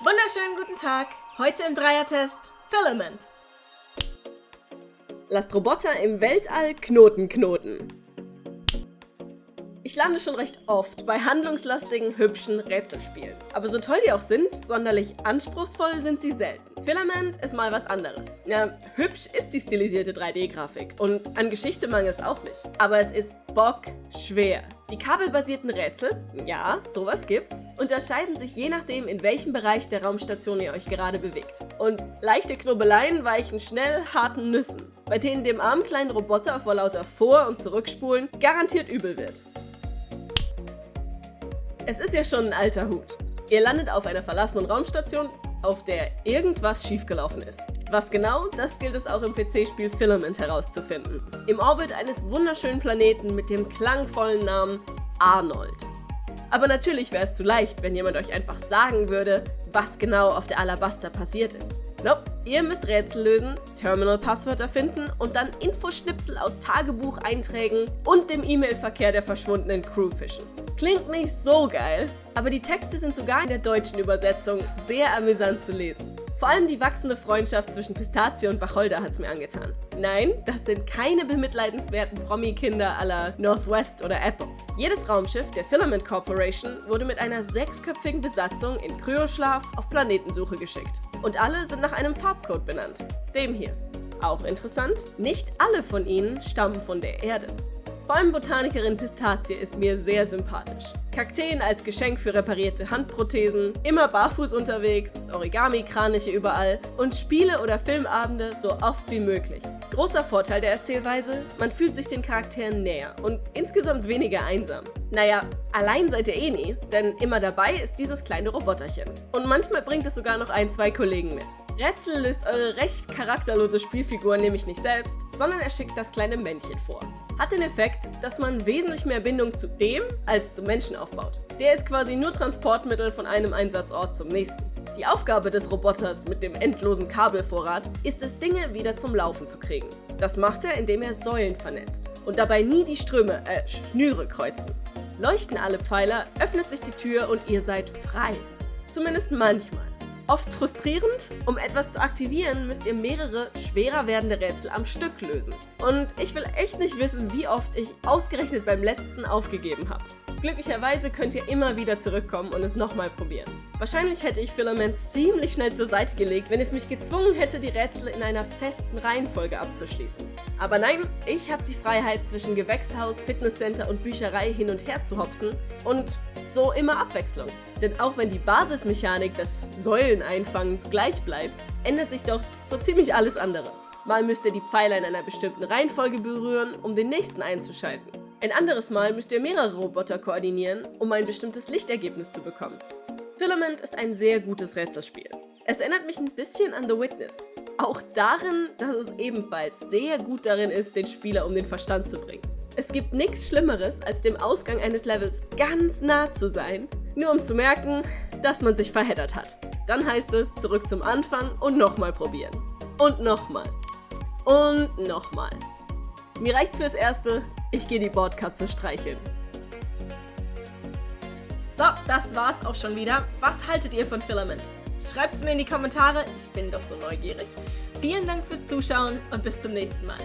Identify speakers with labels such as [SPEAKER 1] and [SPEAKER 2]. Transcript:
[SPEAKER 1] Wunderschönen guten Tag. Heute im Dreiertest Filament. Lasst Roboter im Weltall knoten. Ich lande schon recht oft bei handlungslastigen, hübschen Rätselspielen. Aber so toll die auch sind, sonderlich anspruchsvoll sind sie selten. Filament ist mal was anderes. Ja, hübsch ist die stilisierte 3D-Grafik und an Geschichte mangelt's auch nicht. Aber es ist bockschwer. Die kabelbasierten Rätsel, ja, sowas gibt's, unterscheiden sich je nachdem, in welchem Bereich der Raumstation ihr euch gerade bewegt. Und leichte Knubbeleien weichen schnell harten Nüssen, bei denen dem armen kleinen Roboter vor lauter Vor- und Zurückspulen garantiert übel wird. Es ist ja schon ein alter Hut. Ihr landet auf einer verlassenen Raumstation, auf der irgendwas schiefgelaufen ist. Was genau, das gilt es auch im PC-Spiel Filament herauszufinden. Im Orbit eines wunderschönen Planeten mit dem klangvollen Namen Arnold. Aber natürlich wäre es zu leicht, wenn jemand euch einfach sagen würde, was genau auf der Alabaster passiert ist. Nope, ihr müsst Rätsel lösen, Terminal-Passwörter finden und dann Infoschnipsel aus Tagebucheinträgen und dem E-Mail-Verkehr der verschwundenen Crew fischen. Klingt nicht so geil, aber die Texte sind sogar in der deutschen Übersetzung sehr amüsant zu lesen. Vor allem die wachsende Freundschaft zwischen Pistazie und Wacholder hat's mir angetan. Nein, das sind keine bemitleidenswerten Promi-Kinder à la Northwest oder Apple. Jedes Raumschiff der Filament Corporation wurde mit einer 6-köpfigen Besatzung in Kryoschlaf auf Planetensuche geschickt. Und alle sind nach einem Farbcode benannt. Dem hier. Auch interessant, nicht alle von ihnen stammen von der Erde. Vor allem Botanikerin Pistazie ist mir sehr sympathisch. Kakteen als Geschenk für reparierte Handprothesen, immer barfuß unterwegs, Origami-Kraniche überall und Spiele- oder Filmabende so oft wie möglich. Großer Vorteil der Erzählweise, man fühlt sich den Charakteren näher und insgesamt weniger einsam. Naja, allein seid ihr eh nie, denn immer dabei ist dieses kleine Roboterchen. Und manchmal bringt es sogar noch 1-2 Kollegen mit. Rätsel löst eure recht charakterlose Spielfigur nämlich nicht selbst, sondern er schickt das kleine Männchen vor. Hat den Effekt, dass man wesentlich mehr Bindung zu dem als zum Menschen aufbaut. Der ist quasi nur Transportmittel von einem Einsatzort zum nächsten. Die Aufgabe des Roboters mit dem endlosen Kabelvorrat ist es, Dinge wieder zum Laufen zu kriegen. Das macht er, indem er Säulen vernetzt und dabei nie die Schnüre kreuzen. Leuchten alle Pfeiler, öffnet sich die Tür und ihr seid frei. Zumindest manchmal. Oft frustrierend? Um etwas zu aktivieren, müsst ihr mehrere schwerer werdende Rätsel am Stück lösen. Und ich will echt nicht wissen, wie oft ich ausgerechnet beim letzten aufgegeben habe. Glücklicherweise könnt ihr immer wieder zurückkommen und es nochmal probieren. Wahrscheinlich hätte ich Filament ziemlich schnell zur Seite gelegt, wenn es mich gezwungen hätte, die Rätsel in einer festen Reihenfolge abzuschließen. Aber nein, ich habe die Freiheit, zwischen Gewächshaus, Fitnesscenter und Bücherei hin und her zu hopsen und so immer Abwechslung. Denn auch wenn die Basismechanik des Säuleneinfangens gleich bleibt, ändert sich doch so ziemlich alles andere. Mal müsst ihr die Pfeiler in einer bestimmten Reihenfolge berühren, um den nächsten einzuschalten. Ein anderes Mal müsst ihr mehrere Roboter koordinieren, um ein bestimmtes Lichtergebnis zu bekommen. Filament ist ein sehr gutes Rätselspiel. Es erinnert mich ein bisschen an The Witness. Auch darin, dass es ebenfalls sehr gut darin ist, den Spieler um den Verstand zu bringen. Es gibt nichts Schlimmeres, als dem Ausgang eines Levels ganz nah zu sein, nur um zu merken, dass man sich verheddert hat. Dann heißt es, zurück zum Anfang und nochmal probieren. Und nochmal. Und nochmal. Mir reicht's fürs Erste, ich gehe die Bordkatze streicheln. So, das war's auch schon wieder. Was haltet ihr von Filament? Schreibt's mir in die Kommentare, ich bin doch so neugierig. Vielen Dank fürs Zuschauen und bis zum nächsten Mal.